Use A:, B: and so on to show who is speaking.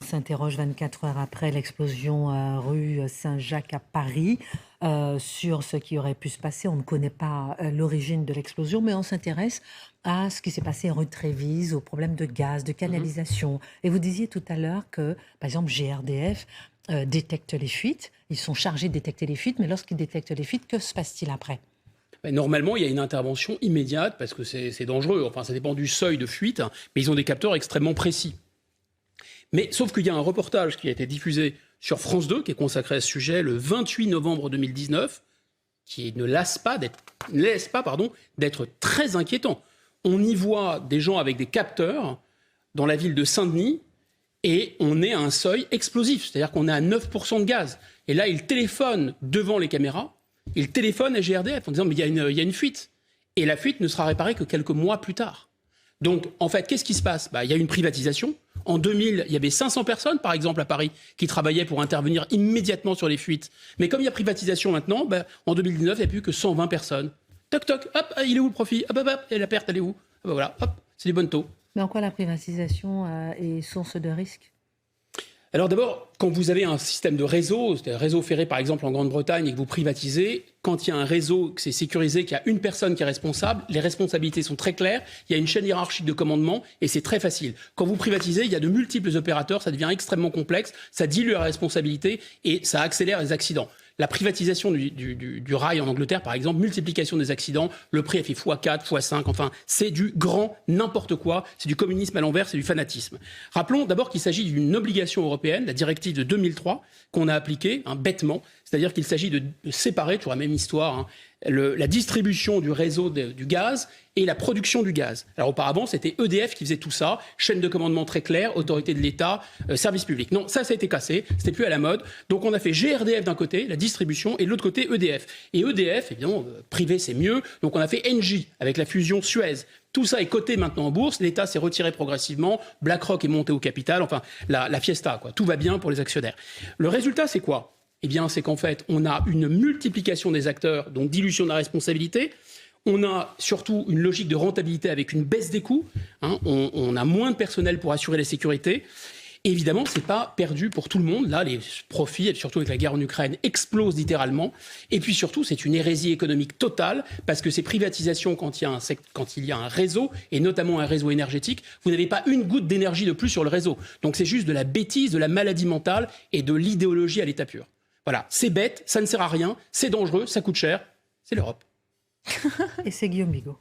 A: s'interroge 24 heures après l'explosion rue Saint-Jacques à Paris sur ce qui aurait pu se passer. On ne connaît pas l'origine de l'explosion, mais on s'intéresse à ce qui s'est passé rue de Trévise, aux problèmes de gaz, de canalisation. Et vous disiez tout à l'heure que, par exemple, GRDF détecte les fuites. Ils sont chargés de détecter les fuites, mais lorsqu'ils détectent les fuites, que se passe-t-il après ?
B: Normalement, il y a une intervention immédiate parce que c'est dangereux. Enfin, ça dépend du seuil de fuite, hein, mais ils ont des capteurs extrêmement précis. Mais sauf qu'il y a un reportage qui a été diffusé sur France 2, qui est consacré à ce sujet, le 28 novembre 2019, qui ne laisse pas d'être très inquiétant. On y voit des gens avec des capteurs dans la ville de Saint-Denis et on est à un seuil explosif, c'est-à-dire qu'on est à 9% de gaz. Et là, ils téléphonent devant les caméras, ils téléphonent à GRDF en disant « mais il y a une fuite ». Et la fuite ne sera réparée que quelques mois plus tard. Donc, en fait, qu'est-ce qui se passe ? Il y a une privatisation. En 2000, il y avait 500 personnes, par exemple, à Paris, qui travaillaient pour intervenir immédiatement sur les fuites. Mais comme il y a privatisation maintenant, en 2019, il n'y a plus que 120 personnes. Toc, toc, hop, il est où le profit ? Hop, hop, hop, et la perte, elle est où ? Voilà, hop, c'est du bon taux.
A: Mais en quoi la privatisation est source de risque ?
B: Alors d'abord, quand vous avez un système de réseau, c'est un réseau ferré par exemple en Grande-Bretagne et que vous privatisez, quand il y a un réseau, que c'est sécurisé, qu'il y a une personne qui est responsable, les responsabilités sont très claires, il y a une chaîne hiérarchique de commandement et c'est très facile. Quand vous privatisez, il y a de multiples opérateurs, ça devient extrêmement complexe, ça dilue la responsabilité et ça accélère les accidents. La privatisation du rail en Angleterre, par exemple, multiplication des accidents, le prix a fait x4, x5, enfin, c'est du grand n'importe quoi, c'est du communisme à l'envers, c'est du fanatisme. Rappelons d'abord qu'il s'agit d'une obligation européenne, la directive de 2003, qu'on a appliquée bêtement, c'est-à-dire qu'il s'agit de séparer, toujours la même histoire, la distribution du réseau du gaz et la production du gaz. Alors auparavant, c'était EDF qui faisait tout ça, chaîne de commandement très claire, autorité de l'État, service public. Non, ça a été cassé, c'était plus à la mode. Donc on a fait GRDF d'un côté, la distribution, et de l'autre côté EDF. Et EDF, évidemment, privé c'est mieux, donc on a fait Engie avec la fusion Suez. Tout ça est coté maintenant en bourse, l'État s'est retiré progressivement, BlackRock est monté au capital, enfin la fiesta, quoi. Tout va bien pour les actionnaires. Le résultat, c'est quoi ? Eh bien, c'est qu'en fait, on a une multiplication des acteurs, donc dilution de la responsabilité. On a surtout une logique de rentabilité avec une baisse des coûts. On a moins de personnel pour assurer la sécurité. Et évidemment, ce n'est pas perdu pour tout le monde. Là, les profits, surtout avec la guerre en Ukraine, explosent littéralement. Et puis surtout, c'est une hérésie économique totale, parce que ces privatisations, quand il y a un réseau, et notamment un réseau énergétique, vous n'avez pas une goutte d'énergie de plus sur le réseau. Donc c'est juste de la bêtise, de la maladie mentale et de l'idéologie à l'état pur. Voilà, c'est bête, ça ne sert à rien, c'est dangereux, ça coûte cher, c'est l'Europe.
A: Et c'est Guillaume Bigot.